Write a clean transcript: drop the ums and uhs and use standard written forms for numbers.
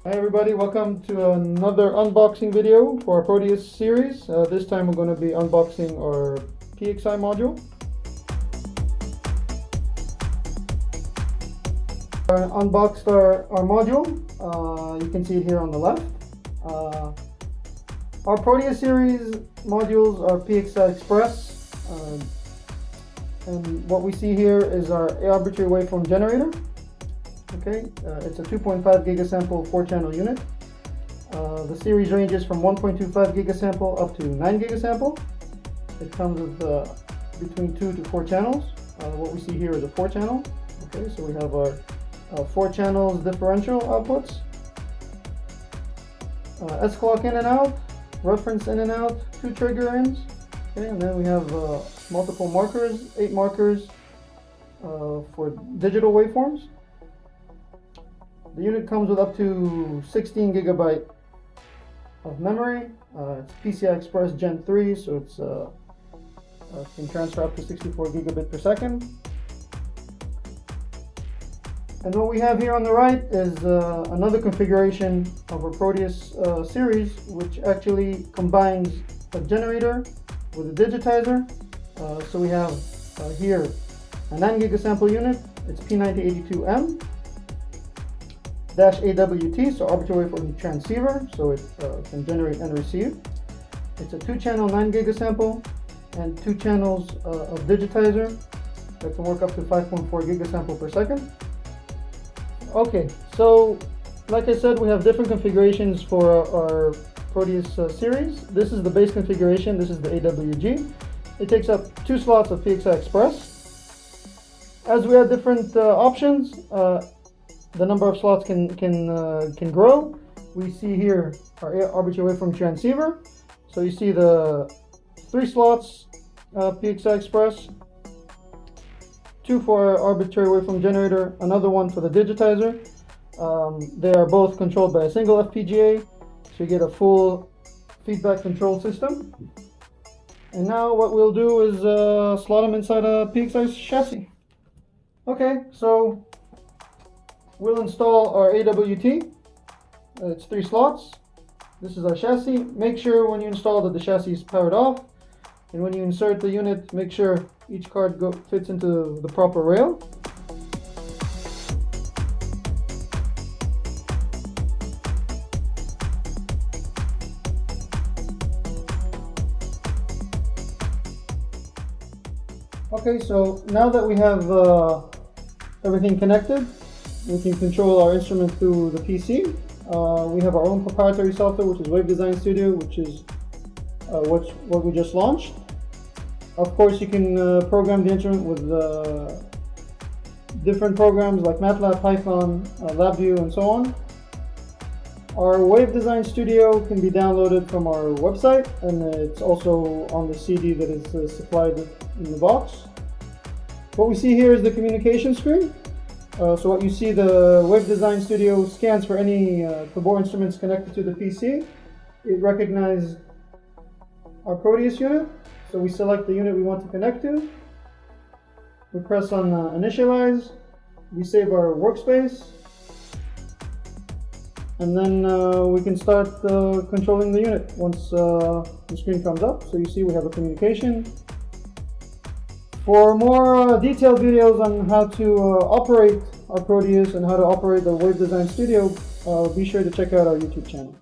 Hi everybody, welcome to another unboxing video for our Proteus series. This time we're going to be unboxing our PXI module. I unboxed our module. You can see it here on the left. Our Proteus series modules are PXI Express. And what we see here is our arbitrary waveform generator. Okay, it's a 2.5 gigasample 4-channel unit. The series ranges from 1.25 gigasample up to 9 gigasample. It comes with between 2 to 4 channels. What we see here is a 4-channel. Okay, so we have our 4 channels differential outputs. S-clock in and out, reference in and out, 2 trigger ins. Okay, and then we have multiple markers, 8 markers for digital waveforms. The unit comes with up to 16 gigabyte of memory. It's PCI Express Gen 3, so it's can transfer up to 64 gigabit per second. And what we have here on the right is another configuration of our Proteus series, which actually combines a generator with a digitizer. So we have here a 9 gigasample unit. It's P9082M. -AWT, so arbitrary waveform transceiver, so it can generate and receive. It's a 2-channel 9 gigasample and 2 channels of digitizer that can work up to 5.4 gigasample per second. Okay, so like I said, we have different configurations for our Proteus series. This is the base configuration. This is the AWG. It takes up 2 slots of PXI Express. As we have different options, the number of slots can grow. We see here our arbitrary waveform transceiver. So you see the 3 slots PXI Express, 2 for our arbitrary waveform generator, another one for the digitizer. They are both controlled by a single FPGA, so you get a full feedback control system. And now what we'll do is slot them inside a PXI chassis. Okay, so we'll install our AWT. It's 3 slots. This is our chassis. Make sure when you install that the chassis is powered off. And when you insert the unit, make sure each card fits into the proper rail. Okay, so now that we have everything connected, we can control our instrument through the PC. We have our own proprietary software, which is Wave Design Studio, which is what we just launched. Of course, you can program the instrument with different programs like MATLAB, Python, LabVIEW, and so on. Our Wave Design Studio can be downloaded from our website, and it's also on the CD that is supplied in the box. What we see here is the communication screen. So what you see, the Wave Design Studio scans for any Tabor instruments connected to the PC. It recognizes our Proteus unit, so we select the unit we want to connect to. We press on initialize, we save our workspace, and then we can start controlling the unit once the screen comes up. So you see we have a communication. For more detailed videos on how to operate our Proteus and how to operate the Wave Design Studio, be sure to check out our YouTube channel.